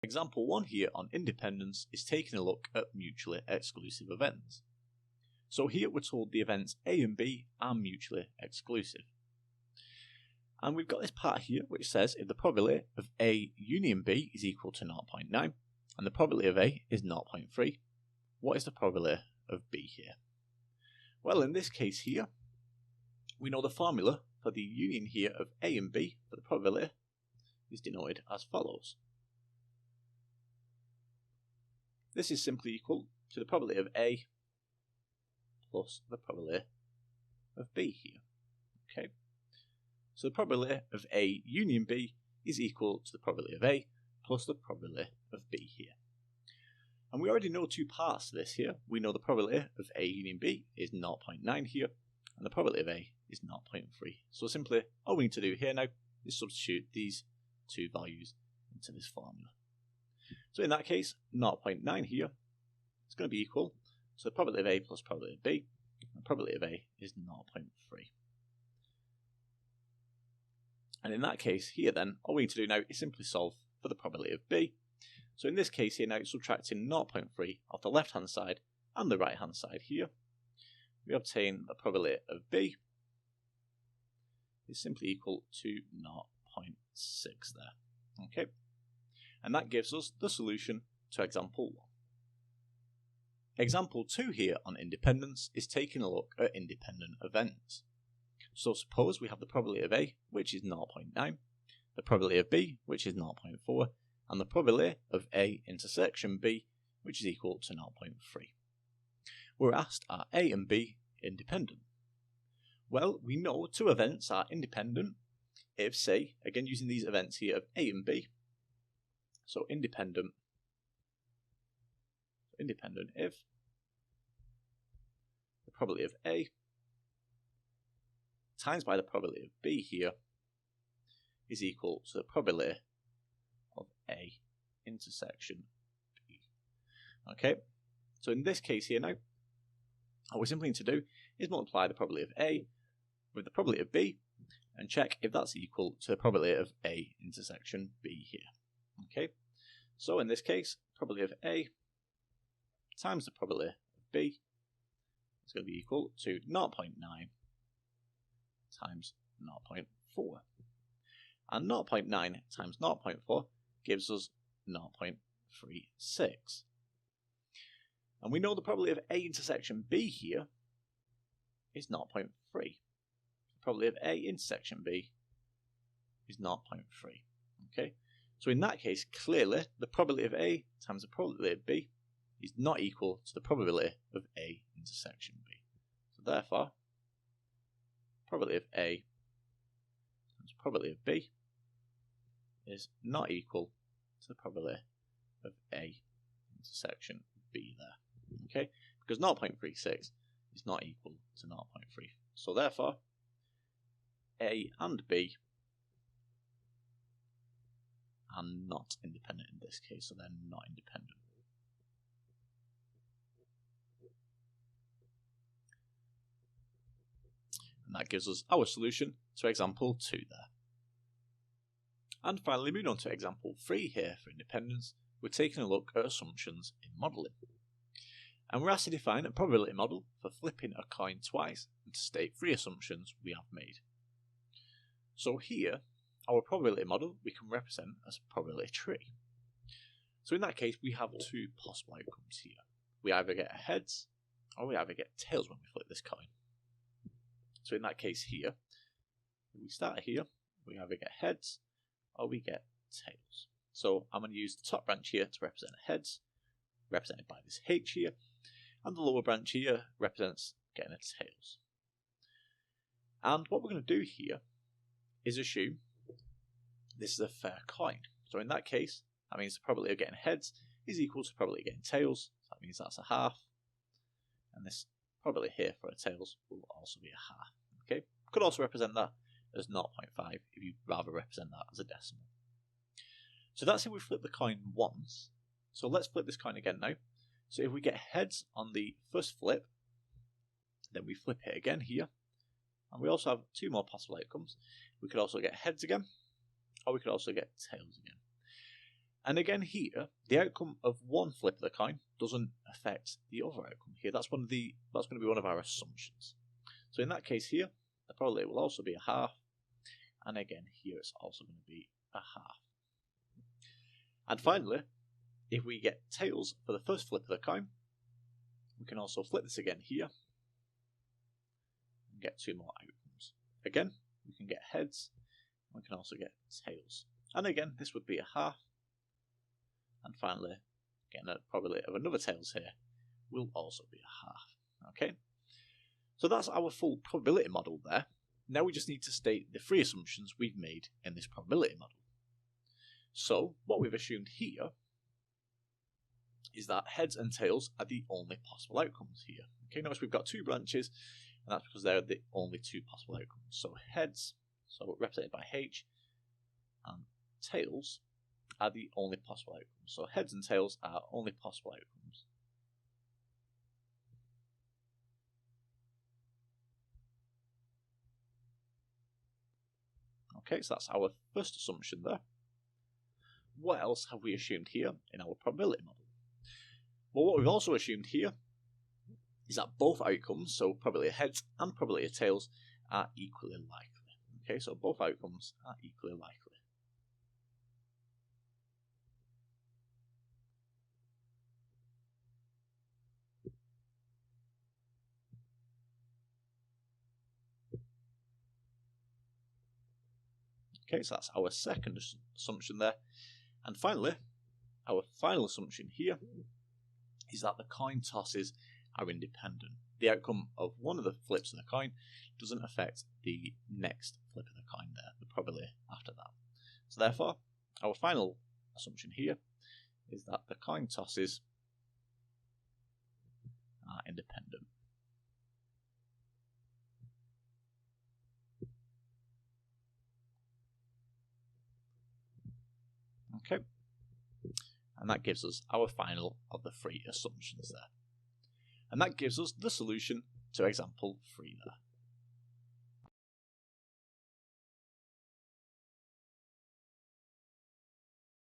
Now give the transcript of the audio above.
Example 1 here on independence is taking a look at mutually exclusive events. So here we're told the events A and B are mutually exclusive. And we've got this part here which says if the probability of A union B is equal to 0.9 and the probability of A is 0.3, what is the probability of B here? Well, in this case here, we know the formula for the union here of A and B for the probability is denoted as follows. This is simply equal to the probability of A plus the probability of B here. Okay, so the probability of A union B is equal to the probability of A plus the probability of B here. And we already know two parts to this here. We know the probability of A union B is 0.9 here, and the probability of A is 0.3. So simply all we need to do here now is substitute these two values into this formula. So in that case, 0.9 here is going to be equal to the probability of A plus probability of B, and the probability of A is 0.3. And in that case here then, all we need to do now is simply solve for the probability of B. So in this case here now, subtracting 0.3 off the left hand side and the right hand side here, we obtain the probability of B is simply equal to 0.6 there. Okay, and that gives us the solution to example 1. Example 2 here on independence is taking a look at independent events. So suppose we have the probability of A, which is 0.9, the probability of B, which is 0.4, and the probability of A intersection B, which is equal to 0.3. We're asked, are A and B independent? Well, we know two events are independent if, say, again using these events here of A and B, so independent if the probability of A times by the probability of B here is equal to the probability of A intersection B. Okay, so in this case here now, all we simply need to do is multiply the probability of A with the probability of B and check if that's equal to the probability of A intersection B here. Okay, so in this case, probability of A times the probability of B is going to be equal to 0.9 times 0.4. And 0.9 times 0.4 gives us 0.36. And we know the probability of A intersection B here is 0.3. The probability of A intersection B is 0.3. Okay, so in that case, clearly the probability of A times the probability of B is not equal to the probability of A intersection B. So therefore, probability of A times probability of B is not equal to the probability of A intersection B there. Okay, because 0.36 is not equal to 0.3. So therefore, A and B are not independent in this case, so they're not independent. And that gives us our solution to example 2 there. And finally, moving on to example 3 here for independence, we're taking a look at assumptions in modelling. And we're asked to define a probability model for flipping a coin twice and to state 3 assumptions we have made. So here, our probability model we can represent as a probability tree. So in that case, we have 2 possible outcomes here. We either get heads or we either get tails when we flip this coin. So in that case here, if we start here, we either get heads or we get tails. So I'm going to use the top branch here to represent heads, represented by this H here, and the lower branch here represents getting a tails. And what we're going to do here is assume this is a fair coin. So in that case, that means the probability of getting heads is equal to the probability of getting tails. So that means that's a half. And this probability here for a tails will also be a half. Okay, could also represent that as 0.5 if you'd rather represent that as a decimal. So that's if we flip the coin once. So let's flip this coin again now. So if we get heads on the first flip, then we flip it again here. And we also have 2 more possible outcomes. We could also get heads again, or we could also get tails again. And again here, the outcome of one flip of the coin doesn't affect the other outcome here. That's going to be one of our assumptions. So in that case here, the probability will also be a half. And again here it's also going to be a half. And finally, if we get tails for the first flip of the coin, we can also flip this again here and get two more outcomes. Again, we can get heads, and we can also get tails. And again, this would be a half. And finally, getting a probability of another tails here will also be a half. Okay, so that's our full probability model there. Now we just need to state the three assumptions we've made in this probability model. So what we've assumed here is that heads and tails are the only possible outcomes here. Okay, notice we've got two branches, and that's because they're the only two possible outcomes. So heads, so represented by H, and tails are the only possible outcomes. So heads and tails are only possible outcomes. Okay, so that's our first assumption there. What else have we assumed here in our probability model? Well, what we've also assumed here is that both outcomes, so probability of heads and probability of tails, are equally likely. Okay, so both outcomes are equally likely. Okay, so that's our second assumption there. And finally, our final assumption here is that the coin tosses are independent. The outcome of one of the flips of the coin doesn't affect the next flip of the coin there, the probability after that. So therefore, our final assumption here is that the coin tosses are independent. Okay, and that gives us our final of the three assumptions there. And that gives us the solution to example 3 there.